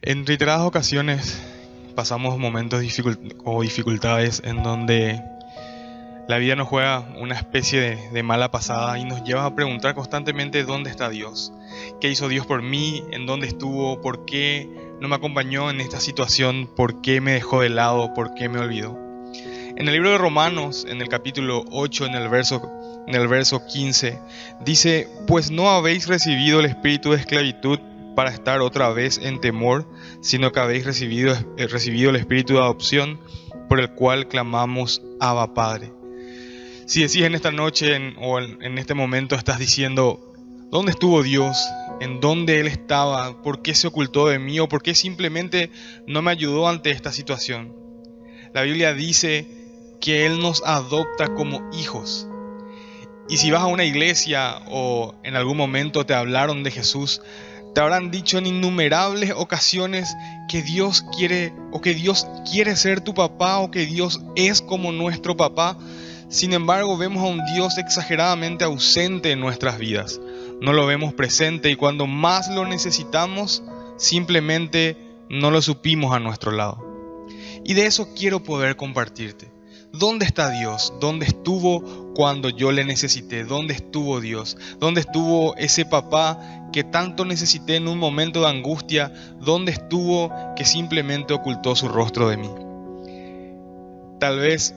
En reiteradas ocasiones pasamos momentos o dificultades en donde la vida nos juega una especie de mala pasada y nos lleva a preguntar constantemente dónde está Dios, qué hizo Dios por mí, en dónde estuvo, por qué no me acompañó en esta situación, por qué me dejó de lado, por qué me olvidó. En el libro de Romanos, en el capítulo 8, en el verso 15, dice: pues no habéis recibido el espíritu de esclavitud para estar otra vez en temor, sino que habéis recibido el espíritu de adopción, por el cual clamamos: Abba, Padre. Si decís en esta noche en este momento, estás diciendo: ¿dónde estuvo Dios? ¿En dónde Él estaba? ¿Por qué se ocultó de mí? ¿O por qué simplemente no me ayudó ante esta situación? La Biblia dice que Él nos adopta como hijos. Y si vas a una iglesia o en algún momento te hablaron de Jesús, te habrán dicho en innumerables ocasiones que Dios quiere ser tu papá, o que Dios es como nuestro papá. Sin embargo, vemos a un Dios exageradamente ausente en nuestras vidas. No lo vemos presente, y cuando más lo necesitamos, simplemente no lo supimos a nuestro lado. Y de eso quiero poder compartirte. ¿Dónde está Dios? ¿Dónde estuvo cuando yo le necesité? ¿Dónde estuvo Dios? ¿Dónde estuvo ese papá que tanto necesité en un momento de angustia? ¿Dónde estuvo que simplemente ocultó su rostro de mí? Tal vez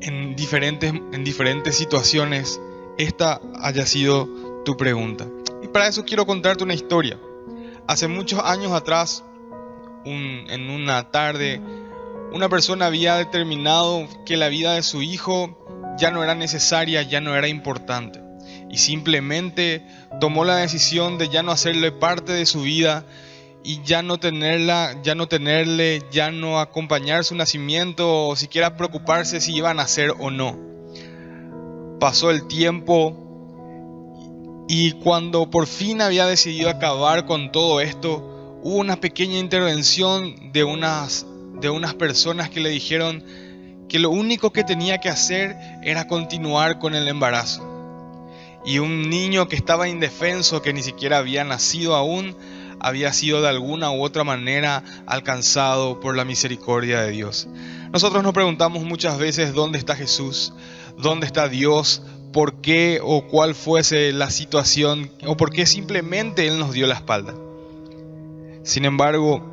en diferentes situaciones esta haya sido tu pregunta. Y para eso quiero contarte una historia. Hace muchos años atrás, en una tarde, una persona había determinado que la vida de su hijo ya no era necesaria, ya no era importante. Y simplemente tomó la decisión de ya no hacerle parte de su vida y ya no acompañar su nacimiento, o siquiera preocuparse si iba a nacer o no. Pasó el tiempo y cuando por fin había decidido acabar con todo esto, hubo una pequeña intervención de unas personas que le dijeron que lo único que tenía que hacer era continuar con el embarazo. Y un niño que estaba indefenso, que ni siquiera había nacido aún, había sido de alguna u otra manera alcanzado por la misericordia de Dios. Nosotros nos preguntamos muchas veces: ¿dónde está Jesús? ¿Dónde está Dios? ¿Por qué o cuál fuese la situación? ¿O por qué simplemente Él nos dio la espalda? Sin embargo,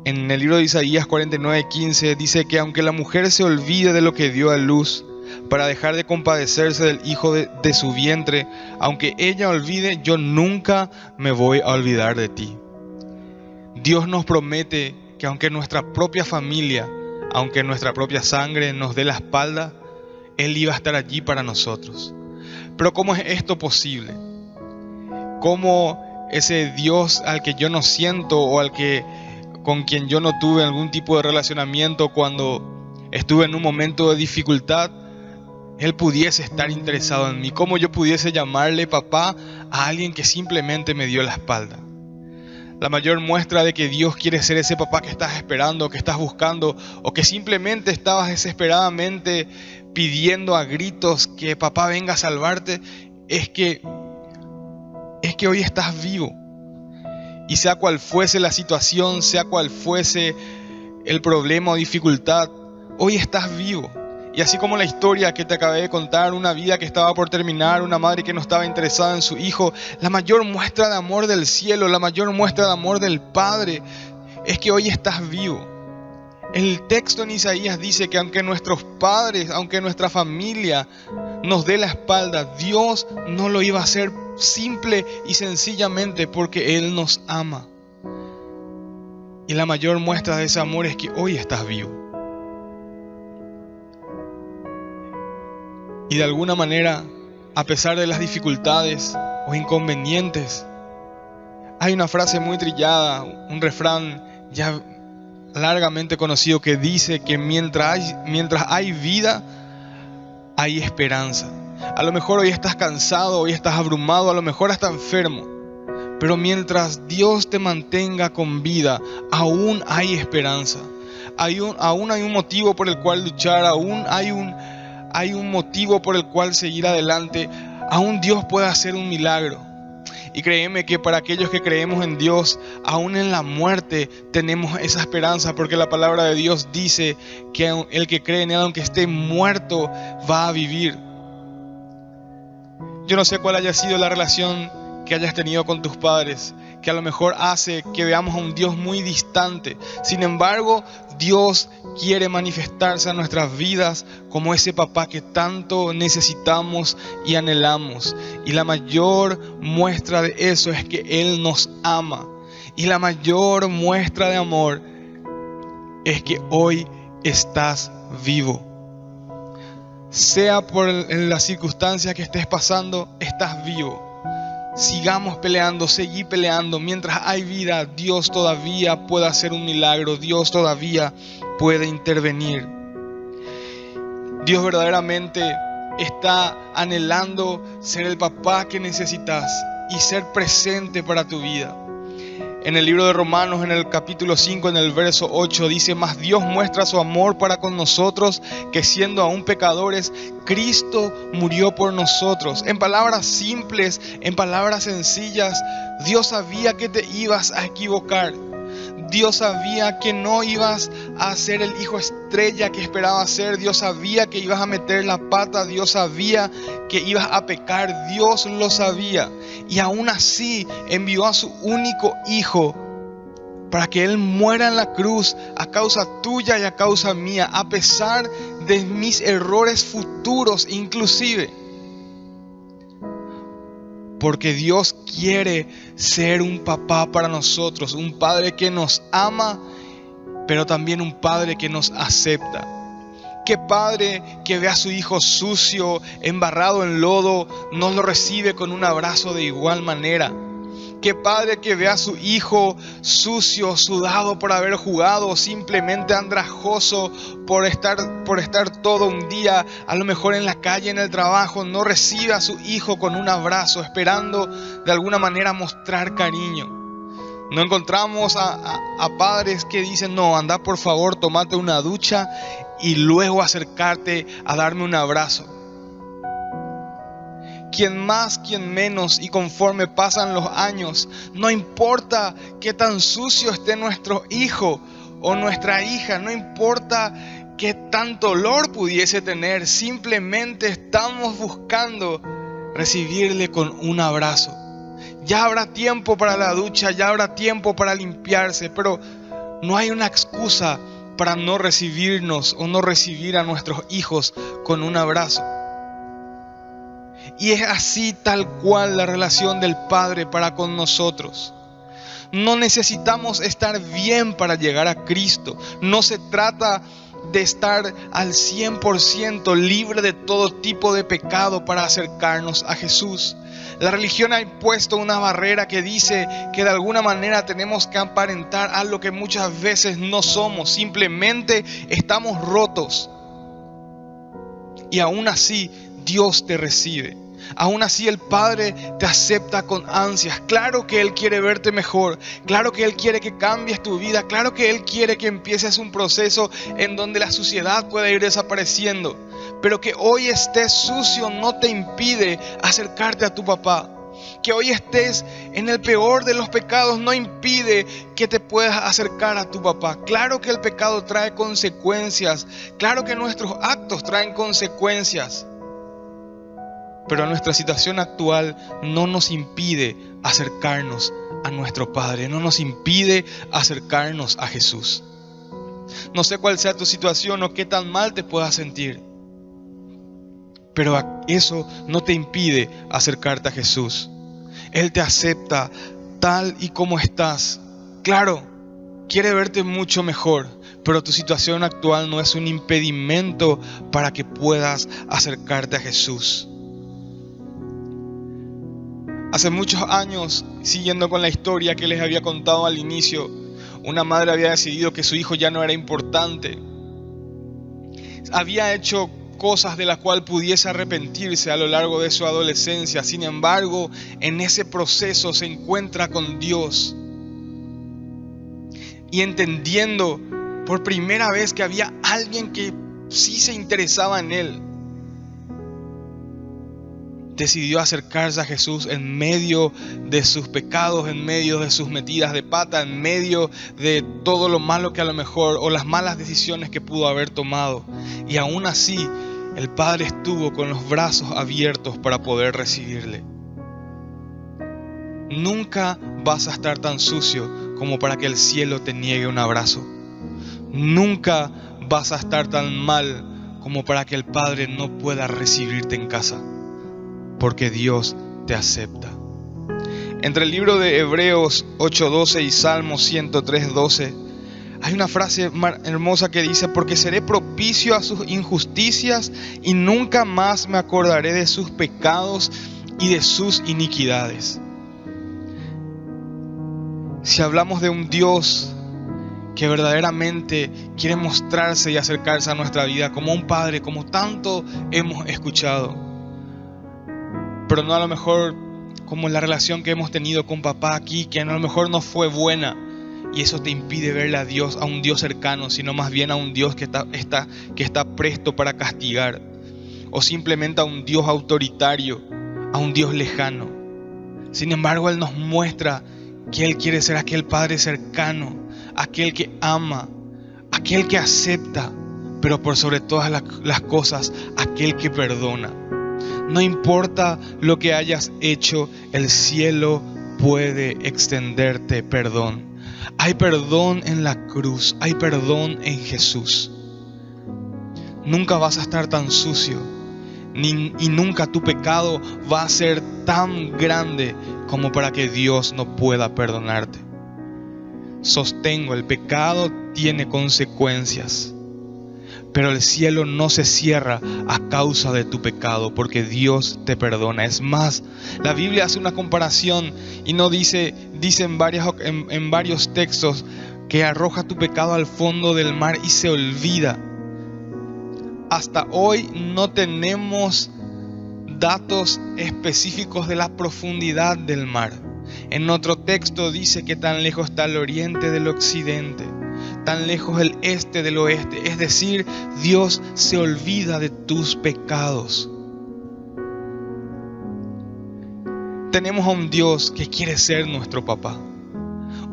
en el libro de Isaías 49:15 dice que aunque la mujer se olvide de lo que dio a luz para dejar de compadecerse del hijo de su vientre, aunque ella olvide, yo nunca me voy a olvidar de ti. Dios nos promete que aunque nuestra propia familia, aunque nuestra propia sangre nos dé la espalda, Él iba a estar allí para nosotros. Pero ¿cómo es esto posible? ¿Cómo ese Dios al que yo no siento, o con quien yo no tuve algún tipo de relacionamiento cuando estuve en un momento de dificultad, Él pudiese estar interesado en mí? ¿Cómo yo pudiese llamarle papá a alguien que simplemente me dio la espalda? La mayor muestra de que Dios quiere ser ese papá que estás esperando, que estás buscando, o que simplemente estabas desesperadamente pidiendo a gritos que papá venga a salvarte, es que hoy estás vivo. Y sea cual fuese la situación, sea cual fuese el problema o dificultad, hoy estás vivo. Y así como la historia que te acabé de contar, una vida que estaba por terminar, una madre que no estaba interesada en su hijo, la mayor muestra de amor del cielo, la mayor muestra de amor del Padre, es que hoy estás vivo. El texto en Isaías dice que aunque nuestros padres, aunque nuestra familia nos dé la espalda, Dios no lo iba a hacer simple y sencillamente porque Él nos ama. Y la mayor muestra de ese amor es que hoy estás vivo. Y de alguna manera, a pesar de las dificultades o inconvenientes, hay una frase muy trillada, un refrán ya largamente conocido que dice que mientras hay vida, hay esperanza. A lo mejor hoy estás cansado, hoy estás abrumado, a lo mejor estás enfermo, pero mientras Dios te mantenga con vida, aún hay esperanza. Aún hay un motivo por el cual luchar, aún hay un motivo por el cual seguir adelante. Aún Dios puede hacer un milagro. Y créeme que para aquellos que creemos en Dios, aún en la muerte tenemos esa esperanza, porque la palabra de Dios dice que el que cree en Él, aunque esté muerto, va a vivir. Yo no sé cuál haya sido la relación que hayas tenido con tus padres, que a lo mejor hace que veamos a un Dios muy distante. Sin embargo, Dios quiere manifestarse a nuestras vidas como ese papá que tanto necesitamos y anhelamos. Y la mayor muestra de eso es que Él nos ama. Y la mayor muestra de amor es que hoy estás vivo. Sea por las circunstancias que estés pasando, estás vivo. Sigamos peleando, seguí peleando. Mientras hay vida, Dios todavía puede hacer un milagro. Dios todavía puede intervenir. Dios verdaderamente está anhelando ser el papá que necesitas y ser presente para tu vida. En el libro de Romanos, en el capítulo 5, en el verso 8, dice: mas Dios muestra su amor para con nosotros, que siendo aún pecadores, Cristo murió por nosotros. En palabras simples, en palabras sencillas, Dios sabía que te ibas a equivocar. Dios sabía que no ibas a ser el hijo estrella que esperabas ser. Dios sabía que ibas a meter la pata. Dios sabía que ibas a pecar. Dios lo sabía. Y aún así envió a su único hijo para que Él muera en la cruz a causa tuya y a causa mía, a pesar de mis errores futuros inclusive. Porque Dios quiere ser un papá para nosotros, un padre que nos ama, pero también un padre que nos acepta. ¿Qué padre que ve a su hijo sucio, embarrado en lodo, no lo recibe con un abrazo de igual manera? ¿Qué padre que ve a su hijo sucio, sudado por haber jugado, o simplemente andrajoso por estar todo un día, a lo mejor en la calle, en el trabajo, no recibe a su hijo con un abrazo, esperando de alguna manera mostrar cariño? No encontramos a padres que dicen: no, anda por favor, tómate una ducha y luego acercarte a darme un abrazo. Quien más, quien menos, y conforme pasan los años, no importa qué tan sucio esté nuestro hijo o nuestra hija, no importa qué tanto olor pudiese tener, simplemente estamos buscando recibirle con un abrazo. Ya habrá tiempo para la ducha, ya habrá tiempo para limpiarse, pero no hay una excusa para no recibirnos o no recibir a nuestros hijos con un abrazo. Y es así tal cual la relación del Padre para con nosotros. No necesitamos estar bien para llegar a Cristo. No se trata de estar al 100% libre de todo tipo de pecado para acercarnos a Jesús. La religión ha impuesto una barrera que dice que de alguna manera tenemos que aparentar algo que muchas veces no somos. Simplemente estamos rotos. Y aún así Dios te recibe. Aún así el Padre te acepta con ansias. Claro que Él quiere verte mejor. Claro que Él quiere que cambies tu vida. Claro que Él quiere que empieces un proceso en donde la suciedad pueda ir desapareciendo. Pero que hoy estés sucio no te impide acercarte a tu papá. Que hoy estés en el peor de los pecados no impide que te puedas acercar a tu papá. Claro que el pecado trae consecuencias. Claro que nuestros actos traen consecuencias. Pero nuestra situación actual no nos impide acercarnos a nuestro Padre, no nos impide acercarnos a Jesús. No sé cuál sea tu situación o qué tan mal te puedas sentir, pero eso no te impide acercarte a Jesús. Él te acepta tal y como estás. Claro, quiere verte mucho mejor, pero tu situación actual no es un impedimento para que puedas acercarte a Jesús. Hace muchos años, siguiendo con la historia que les había contado al inicio, una madre había decidido que su hijo ya no era importante. Había hecho cosas de las cuales pudiese arrepentirse a lo largo de su adolescencia. Sin embargo, en ese proceso se encuentra con Dios. Y entendiendo por primera vez que había alguien que sí se interesaba en él, decidió acercarse a Jesús en medio de sus pecados, en medio de sus metidas de pata, en medio de todo lo malo que a lo mejor, o las malas decisiones que pudo haber tomado. Y aún así, el Padre estuvo con los brazos abiertos para poder recibirle. Nunca vas a estar tan sucio como para que el cielo te niegue un abrazo. Nunca vas a estar tan mal como para que el Padre no pueda recibirte en casa, porque Dios te acepta. Entre el libro de Hebreos 8:12 y Salmos 103:12 hay una frase hermosa que dice: porque seré propicio a sus injusticias y nunca más me acordaré de sus pecados y de sus iniquidades. Si hablamos de un Dios que verdaderamente quiere mostrarse y acercarse a nuestra vida como un Padre, como tanto hemos escuchado, pero no a lo mejor como la relación que hemos tenido con papá aquí, que a lo mejor no fue buena, y eso te impide verle a Dios, a un Dios cercano, sino más bien a un Dios que está presto para castigar, o simplemente a un Dios autoritario, a un Dios lejano. Sin embargo, Él nos muestra que Él quiere ser aquel Padre cercano, aquel que ama, aquel que acepta, pero por sobre todas las cosas, aquel que perdona. No importa lo que hayas hecho, el cielo puede extenderte perdón. Hay perdón en la cruz, hay perdón en Jesús. Nunca vas a estar tan sucio, y nunca tu pecado va a ser tan grande como para que Dios no pueda perdonarte. Sostengo, el pecado tiene consecuencias, pero el cielo no se cierra a causa de tu pecado, porque Dios te perdona. Es más, la Biblia hace una comparación y no dice en varios textos que arroja tu pecado al fondo del mar y se olvida. Hasta hoy no tenemos datos específicos de la profundidad del mar. En otro texto dice que tan lejos está el oriente del occidente, tan lejos el este del oeste. Es decir, Dios se olvida de tus pecados. Tenemos a un Dios que quiere ser nuestro papá,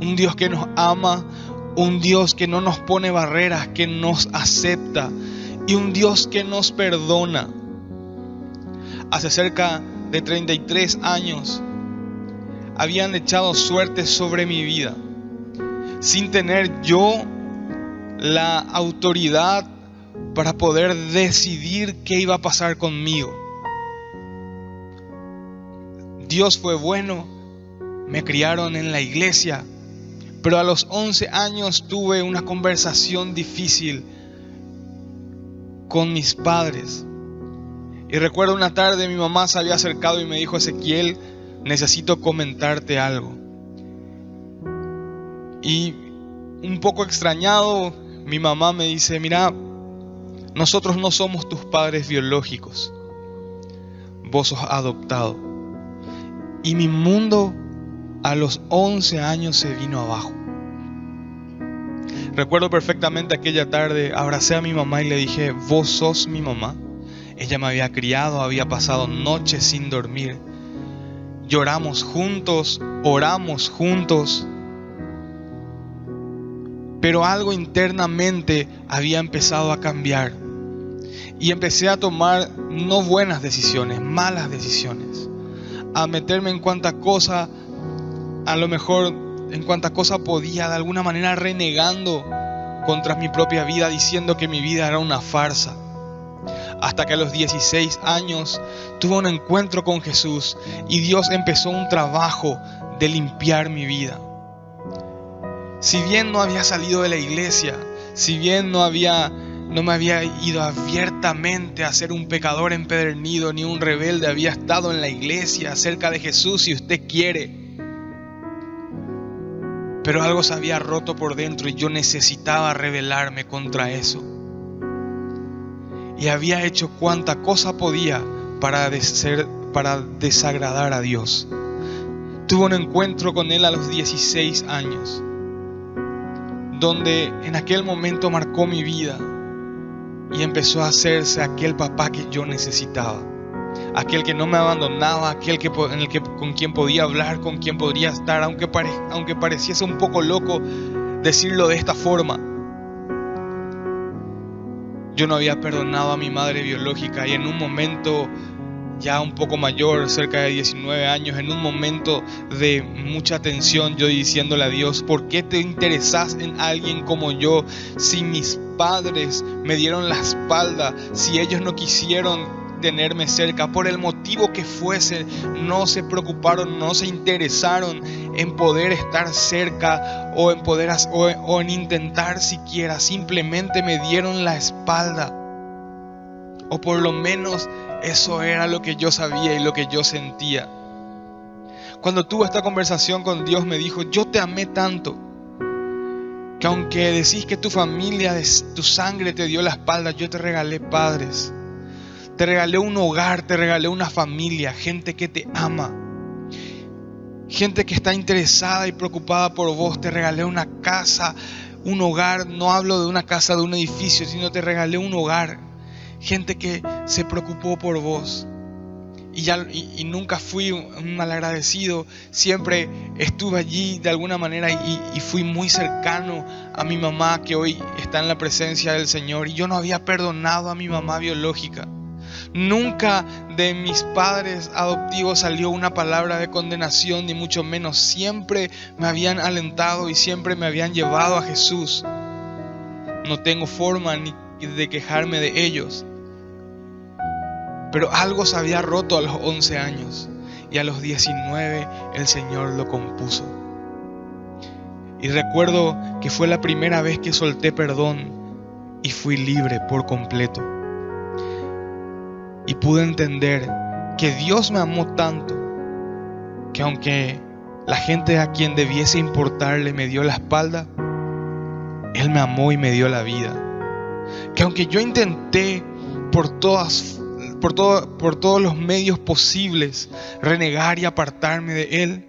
un Dios que nos ama, un Dios que no nos pone barreras, que nos acepta, y un Dios que nos perdona. Hace cerca de 33 años habían echado suerte sobre mi vida, sin tener yo la autoridad para poder decidir qué iba a pasar conmigo. Dios fue bueno, me criaron en la iglesia, pero a los 11 años tuve una conversación difícil con mis padres. Y recuerdo una tarde mi mamá se había acercado y me dijo: Ezequiel, necesito comentarte algo. Y un poco extrañado, mi mamá me dice: mira, nosotros no somos tus padres biológicos, vos sos adoptado. Y mi mundo a los 11 años se vino abajo. Recuerdo perfectamente aquella tarde, abracé a mi mamá y le dije: vos sos mi mamá. Ella me había criado, había pasado noches sin dormir. Lloramos juntos, oramos juntos. Pero algo internamente había empezado a cambiar. Y empecé a tomar no buenas decisiones, malas decisiones. A meterme en cuanta cosa, a lo mejor en cuanta cosa podía, de alguna manera renegando contra mi propia vida, diciendo que mi vida era una farsa. Hasta que a los 16 años tuve un encuentro con Jesús y Dios empezó un trabajo de limpiar mi vida. Si bien no había salido de la iglesia, si bien no me había ido abiertamente a ser un pecador empedernido ni un rebelde, había estado en la iglesia cerca de Jesús, si usted quiere. Pero algo se había roto por dentro y yo necesitaba rebelarme contra eso. Y había hecho cuanta cosa podía para desagradar a Dios. Tuve un encuentro con Él a los 16 años, donde en aquel momento marcó mi vida y empezó a hacerse aquel papá que yo necesitaba. aquel que no me abandonaba, con quien podía hablar, con quien podría estar, aunque pareciese un poco loco decirlo de esta forma. Yo no había perdonado a mi madre biológica, y en un momento ya un poco mayor, cerca de 19 años, en un momento de mucha tensión, yo diciéndole a Dios: ¿por qué te interesas en alguien como yo? Si mis padres me dieron la espalda, si ellos no quisieron tenerme cerca, por el motivo que fuese, no se preocuparon, no se interesaron en poder estar cerca o en intentar siquiera, simplemente me dieron la espalda. O por lo menos eso era lo que yo sabía y lo que yo sentía. Cuando tuve esta conversación con Dios, me dijo: yo te amé tanto que aunque decís que tu familia, tu sangre te dio la espalda, yo te regalé padres, te regalé un hogar, te regalé una familia, gente que te ama, gente que está interesada y preocupada por vos. Te regalé una casa, un hogar. No hablo de una casa, de un edificio, sino te regalé un hogar. Gente que se preocupó por vos. Y nunca fui un malagradecido. Siempre estuve allí de alguna manera y fui muy cercano a mi mamá, que hoy está en la presencia del Señor. Y yo no había perdonado a mi mamá biológica. Nunca de mis padres adoptivos salió una palabra de condenación, ni mucho menos. Siempre me habían alentado y siempre me habían llevado a Jesús. No tengo forma ni de quejarme de ellos. Pero algo se había roto a los 11 años y a los 19 el Señor lo compuso. Y recuerdo que fue la primera vez que solté perdón y fui libre por completo. Y pude entender que Dios me amó tanto que aunque la gente a quien debiese importarle me dio la espalda, Él me amó y me dio la vida. Que aunque yo intenté por todos los medios posibles renegar y apartarme de Él,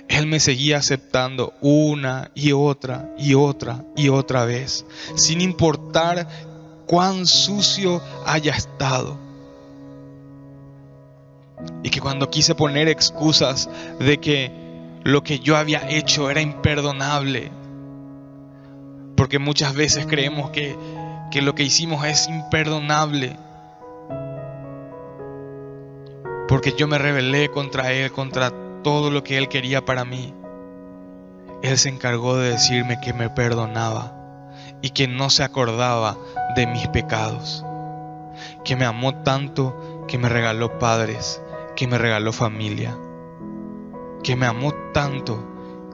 Él me seguía aceptando una y otra y otra y otra vez, sin importar cuán sucio haya estado. Y que cuando quise poner excusas de que lo que yo había hecho era imperdonable, porque muchas veces creemos que lo que hicimos es imperdonable, porque yo me rebelé contra Él, contra todo lo que Él quería para mí, Él se encargó de decirme que me perdonaba y que no se acordaba de mis pecados, que me amó tanto que me regaló padres, que me regaló familia, que me amó tanto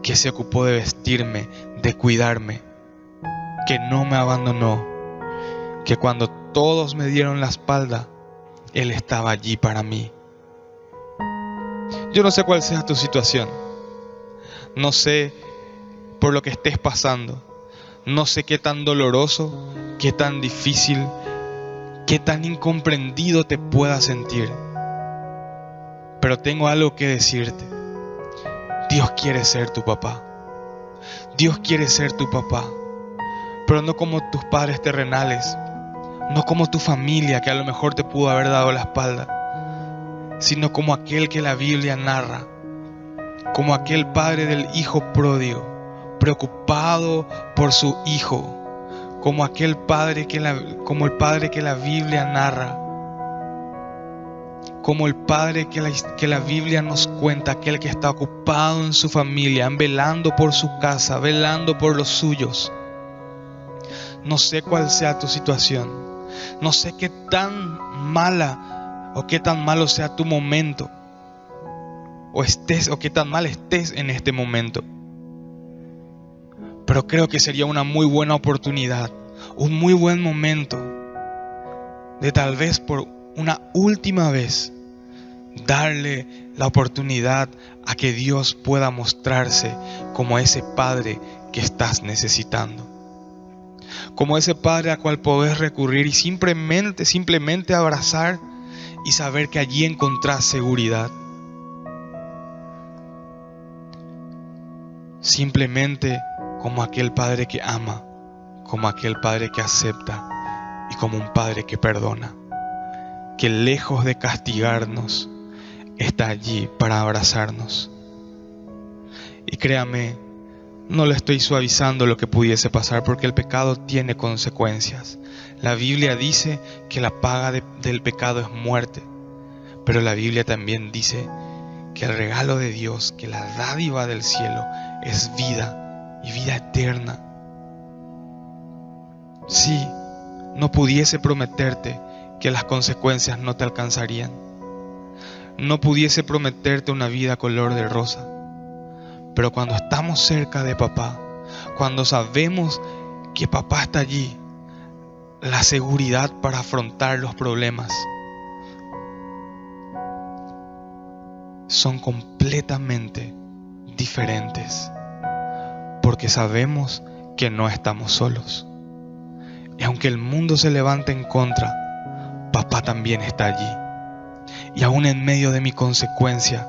que se ocupó de vestirme, de cuidarme, que no me abandonó, que cuando todos me dieron la espalda, Él estaba allí para mí. Yo no sé cuál sea tu situación, no sé por lo que estés pasando, no sé qué tan doloroso, qué tan difícil, qué tan incomprendido te puedas sentir. Pero tengo algo que decirte. Dios quiere ser tu papá. Dios quiere ser tu papá. Pero no como tus padres terrenales, no como tu familia que a lo mejor te pudo haber dado la espalda, sino como aquel que la Biblia narra, como aquel padre del hijo pródigo, preocupado por su hijo, como el padre que la Biblia narra, como el padre que la Biblia nos cuenta, aquel que está ocupado en su familia, velando por su casa, velando por los suyos. No sé cuál sea tu situación, no sé qué tan mala o qué tan malo sea tu momento, o qué tan mal estés en este momento. Pero creo que sería una muy buena oportunidad, un muy buen momento de tal vez por una última vez darle la oportunidad a que Dios pueda mostrarse como ese padre que estás necesitando, como ese padre al cual podés recurrir y simplemente abrazar y saber que allí encontrás seguridad. Simplemente como aquel padre que ama, como aquel padre que acepta y como un padre que perdona. que lejos de castigarnos, está allí para abrazarnos. Y créame, no le estoy suavizando lo que pudiese pasar, porque el pecado tiene consecuencias. La Biblia dice que la paga del pecado es muerte, pero la Biblia también dice que el regalo de Dios, que la dádiva del cielo es vida y vida eterna. Sí, no pudiese prometerte que las consecuencias no te alcanzarían. No pudiese prometerte una vida color de rosa. Pero cuando estamos cerca de papá, cuando sabemos que papá está allí, la seguridad para afrontar los problemas son completamente diferentes, porque sabemos que no estamos solos. Y aunque el mundo se levante en contra, papá también está allí. Y aún en medio de mi consecuencia,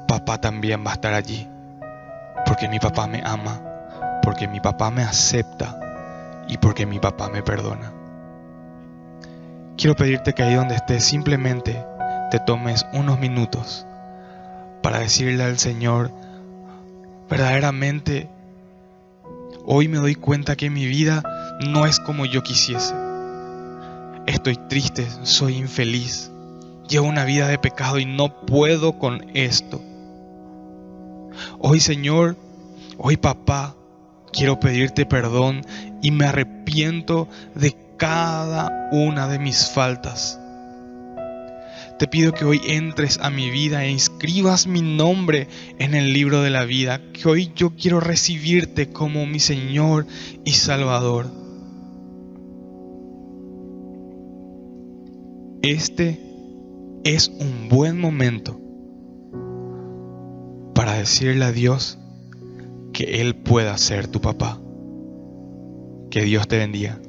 papá también va a estar allí. Porque mi papá me ama, porque mi papá me acepta y porque mi papá me perdona. Quiero pedirte que ahí donde estés simplemente te tomes unos minutos para decirle al Señor: verdaderamente hoy me doy cuenta que mi vida no es como yo quisiese. Estoy triste, soy infeliz, llevo una vida de pecado y no puedo con esto. Hoy, Señor, hoy, papá, quiero pedirte perdón y me arrepiento de cada una de mis faltas. Te pido que hoy entres a mi vida e inscribas mi nombre en el libro de la vida, que hoy yo quiero recibirte como mi Señor y Salvador. Este es un buen momento para decirle a Dios que Él pueda ser tu papá. Que Dios te bendiga.